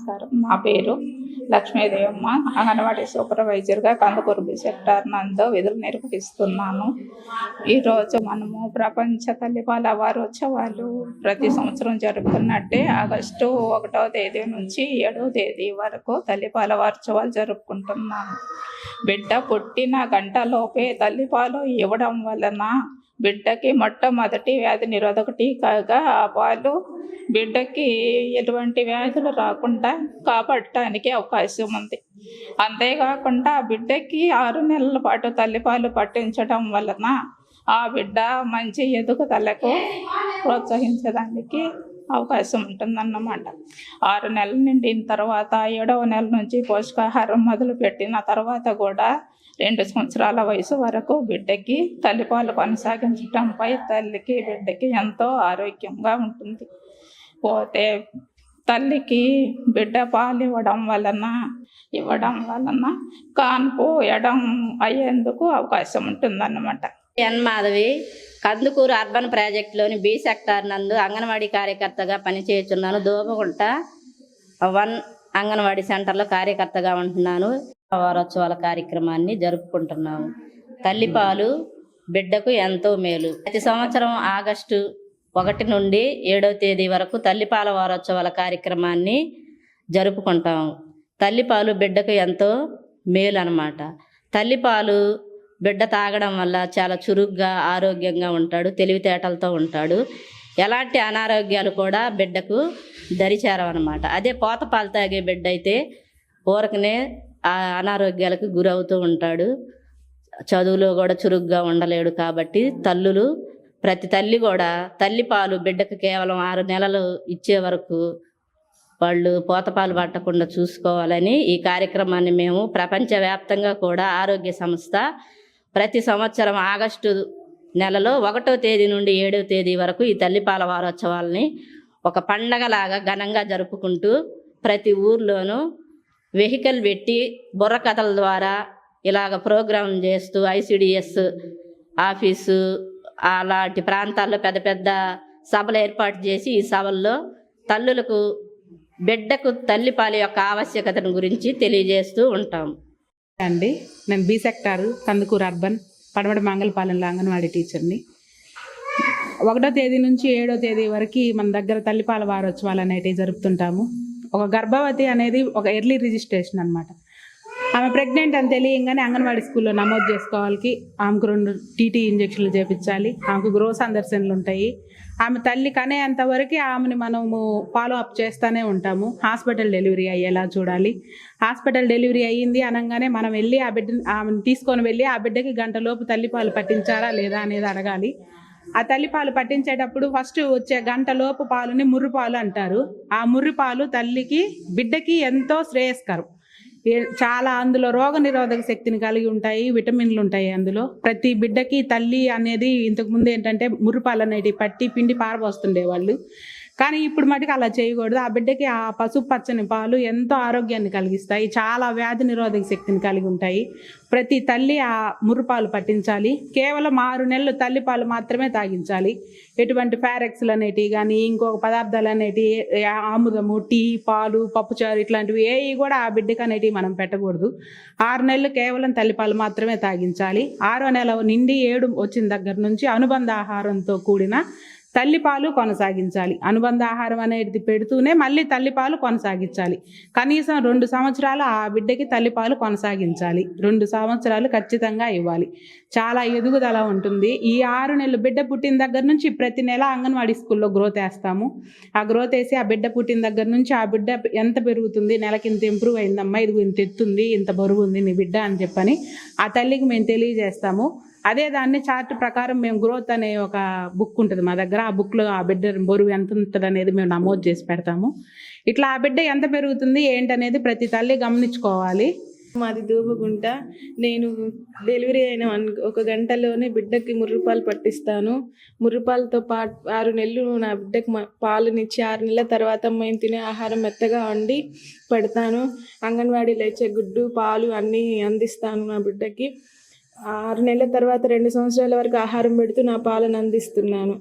నమస్కారం. నా పేరు లక్ష్మీదేవమ్మ. అంగన్వాడీ సూపర్వైజర్గా కందుకూరు బి సెక్టార్ నందు విధులు నిర్వహిస్తున్నాను. ఈరోజు మనము ప్రపంచ తల్లిపాల వారోత్సవాలు ప్రతి సంవత్సరం జరుపుకున్నట్టే ఆగస్టు 1వ తేదీ నుంచి 7వ తేదీ వరకు తల్లిపాల వారోత్సవాలు జరుపుకుంటున్నాము. బిడ్డ పుట్టిన గంటలోపే తల్లిపాలు ఇవ్వడం వలన బిడ్డకి మొట్టమొదటి వ్యాధి నిరోధక టీకాగా ఆ పాలు బిడ్డకి ఎటువంటి వ్యాధులు రాకుండా కాపాడటానికి అవకాశం ఉంది. అంతేకాకుండా బిడ్డకి 6 నెలల పాటు తల్లిపాలు పట్టించడం వలన ఆ బిడ్డ మంచి ఎదుగుదలకు ప్రోత్సహించడానికి అవకాశం ఉంటుందన్నమాట. 6 నెలలు నిండిన తర్వాత 7వ నెల నుంచి పోషకాహారం మొదలుపెట్టిన తర్వాత కూడా 2 సంవత్సరాల వయసు వరకు బిడ్డకి తల్లిపాలు కొనసాగించడంపై తల్లికి బిడ్డకి ఎంతో ఆరోగ్యంగా ఉంటుంది. పోతే తల్లికి బిడ్డ పాలు ఇవ్వడం వలన కాన్పు ఎడం అయ్యేందుకు అవకాశం ఉంటుందన్నమాట. ఎన్ మాధవి, కందుకూరు అర్బన్ ప్రాజెక్టులోని బి సెక్టార్ నందు అంగన్వాడీ కార్యకర్తగా పనిచేస్తున్నాను. దోమగుంట 1 అంగన్వాడీ సెంటర్లో కార్యకర్తగా ఉంటున్నాను. వారోత్సవాల కార్యక్రమాన్ని జరుపుకుంటున్నాము. తల్లిపాలు బిడ్డకు ఎంతో మేలు. ప్రతి సంవత్సరం ఆగస్టు 1 నుండి 7వ తేదీ వరకు తల్లిపాల వారోత్సవాల కార్యక్రమాన్ని జరుపుకుంటాము. తల్లిపాలు బిడ్డకు ఎంతో మేలు అన్నమాట. తల్లిపాలు బిడ్డ తాగడం వల్ల చాలా చురుగ్గా ఆరోగ్యంగా ఉంటాడు, తెలివితేటలతో ఉంటాడు. ఎలాంటి అనారోగ్యాలు కూడా బిడ్డకు దరిచేరవన్నమాట. అదే పోత పాలు తాగే బిడ్డ అయితే ఊరకనే ఆ అనారోగ్యాలకు గురవుతూ ఉంటాడు. చదువులో కూడా చురుగ్గా ఉండలేడు. కాబట్టి ప్రతి తల్లి కూడా తల్లిపాలు బిడ్డకు కేవలం 6 నెలలు ఇచ్చే వరకు వాళ్ళు పోతపాలు పట్టకుండా చూసుకోవాలని ఈ కార్యక్రమాన్ని మేము ప్రపంచవ్యాప్తంగా కూడా ఆరోగ్య సంస్థ ప్రతి సంవత్సరం ఆగస్టు నెలలో 1వ తేదీ నుండి 7వ తేదీ వరకు ఈ తల్లిపాల వారోత్సవాలని ఒక పండగలాగా ఘనంగా జరుపుకుంటూ ప్రతి ఊర్లోనూ వెహికల్ పెట్టి బుర్రకథల ద్వారా ఇలాగ ప్రోగ్రాం చేస్తూ ICDS ఆఫీసు అలాంటి ప్రాంతాల్లో పెద్ద పెద్ద సభలు ఏర్పాటు చేసి ఈ సభల్లో తల్లులకు బిడ్డకు తల్లిపాల యొక్క ఆవశ్యకతను గురించి తెలియజేస్తూ ఉంటాం. నేను బి సెక్టారు కందుకూరు అర్బన్ పడమటి మంగళపాలెంలో అంగన్వాడీ టీచర్ని. 1వ తేదీ నుంచి 7వ తేదీ వరకు మన దగ్గర తల్లిపాల వారోత్సవాలు అనేటివి జరుపుతుంటాము. ఒక గర్భవతి అనేది ఒక ఎర్లీ రిజిస్ట్రేషన్ అనమాట. ఆమె ప్రెగ్నెంట్ అని తెలియంగానే అంగన్వాడీ స్కూల్లో నమోదు చేసుకోవాలి. ఆమెకు 2 TT ఇంజక్షన్లు చేయించాలి. ఆమెకు గృహ సందర్శనలు ఉంటాయి. ఆమె తల్లి కనేంతవరకు ఆమెను మనము ఫాలో అప్ చేస్తూనే ఉంటాము. హాస్పిటల్ డెలివరీ అయ్యేలా చూడాలి. హాస్పిటల్ డెలివరీ అయ్యింది అనగానే మనం వెళ్ళి ఆమెను తీసుకొని వెళ్ళి ఆ బిడ్డకి గంటలోపు తల్లిపాలు పట్టించారా లేదా అనేది అడగాలి. ఆ తల్లిపాలు పట్టించేటప్పుడు ఫస్ట్ వచ్చే గంటలోపు పాలుని ముర్రుపాలు అంటారు. ఆ ముర్రుపాలు తల్లికి బిడ్డకి ఎంతో శ్రేయస్కరం. చాలా అందులో రోగ నిరోధక శక్తిని కలిగి ఉంటాయి, విటమిన్లు ఉంటాయి. అందులో ప్రతి బిడ్డకి తల్లి అనేది ఇంతకుముందు ఏంటంటే ముర్రుపాలు అనేటివి పట్టి పిండి పారబోస్తుండేవాళ్ళు. కానీ ఇప్పుడు మటుకు అలా చేయకూడదు. ఆ బిడ్డకి ఆ పసుపు పచ్చని పాలు ఎంతో ఆరోగ్యాన్ని కలిగిస్తాయి, చాలా వ్యాధి నిరోధక శక్తిని కలిగి ఉంటాయి. ప్రతి తల్లి ఆ ముర్రుపాలు పట్టించాలి. కేవలం 6 నెలలు తల్లిపాలు మాత్రమే తాగించాలి. ఎటువంటి ఫారెక్స్లు అనేటివి కానీ ఇంకొక పదార్థాలు అనేటివి, ఆముదము, టీ, పాలు, పప్పుచారు ఇట్లాంటివి ఏవి కూడా ఆ బిడ్డకి అనేటివి మనం పెట్టకూడదు. 6 నెలలు కేవలం తల్లిపాలు మాత్రమే తాగించాలి. 6వ నెల నిండి 7 వచ్చిన దగ్గర నుంచి అనుబంధ ఆహారంతో కూడిన తల్లిపాలు కొనసాగించాలి. అనుబంధ ఆహారం అనేది పెడుతూనే మళ్ళీ తల్లిపాలు కొనసాగించాలి. కనీసం 2 సంవత్సరాలు ఆ బిడ్డకి తల్లిపాలు కొనసాగించాలి. 2 సంవత్సరాలు ఖచ్చితంగా ఇవ్వాలి. చాలా ఎదుగుదల ఉంటుంది. ఈ 6 నెలలు బిడ్డ పుట్టిన దగ్గర నుంచి ప్రతి నెల అంగన్వాడీ స్కూల్లో గ్రోత్ వేస్తాము. ఆ గ్రోత్ వేసి ఆ బిడ్డ పుట్టిన దగ్గర నుంచి ఆ బిడ్డ ఎంత పెరుగుతుంది, నెలకి ఇంత ఇంప్రూవ్ అయిందమ్మా, ఇది ఇంత ఎత్తుంది, ఇంత బరువు ఉంది నీ బిడ్డ అని చెప్పని ఆ తల్లికి మేము తెలియజేస్తాము. అదే దాన్ని చార్ట్ ప్రకారం మేము గ్రోత్ అనే ఒక బుక్ ఉంటుంది మా దగ్గర. ఆ బుక్లో ఆ బిడ్డ బరువు ఎంత ఉంటుంది అనేది మేము నమోదు చేసి పెడతాము. ఇట్లా ఆ బిడ్డ ఎంత పెరుగుతుంది ఏంటనేది ప్రతి తల్లి గమనించుకోవాలి. మాది దూబగుంట. నేను డెలివరీ అయిన 1 గంటలోనే బిడ్డకి ముర్రుపాలు పట్టిస్తాను. ముర్రుపాలతో పాటు 6 నెలలు నా బిడ్డకి పాలునిచ్చి 6 నెలల తర్వాత మేము తినే ఆహారం మెత్తగా వండి పెడతాను. అంగన్వాడీలో ఇచ్చే గుడ్డు, పాలు అన్నీ అందిస్తాను నా బిడ్డకి. 6 నెలల తర్వాత 2 సంవత్సరాల వరకు ఆహారం పెడుతూ నా పాలను అందిస్తున్నాను.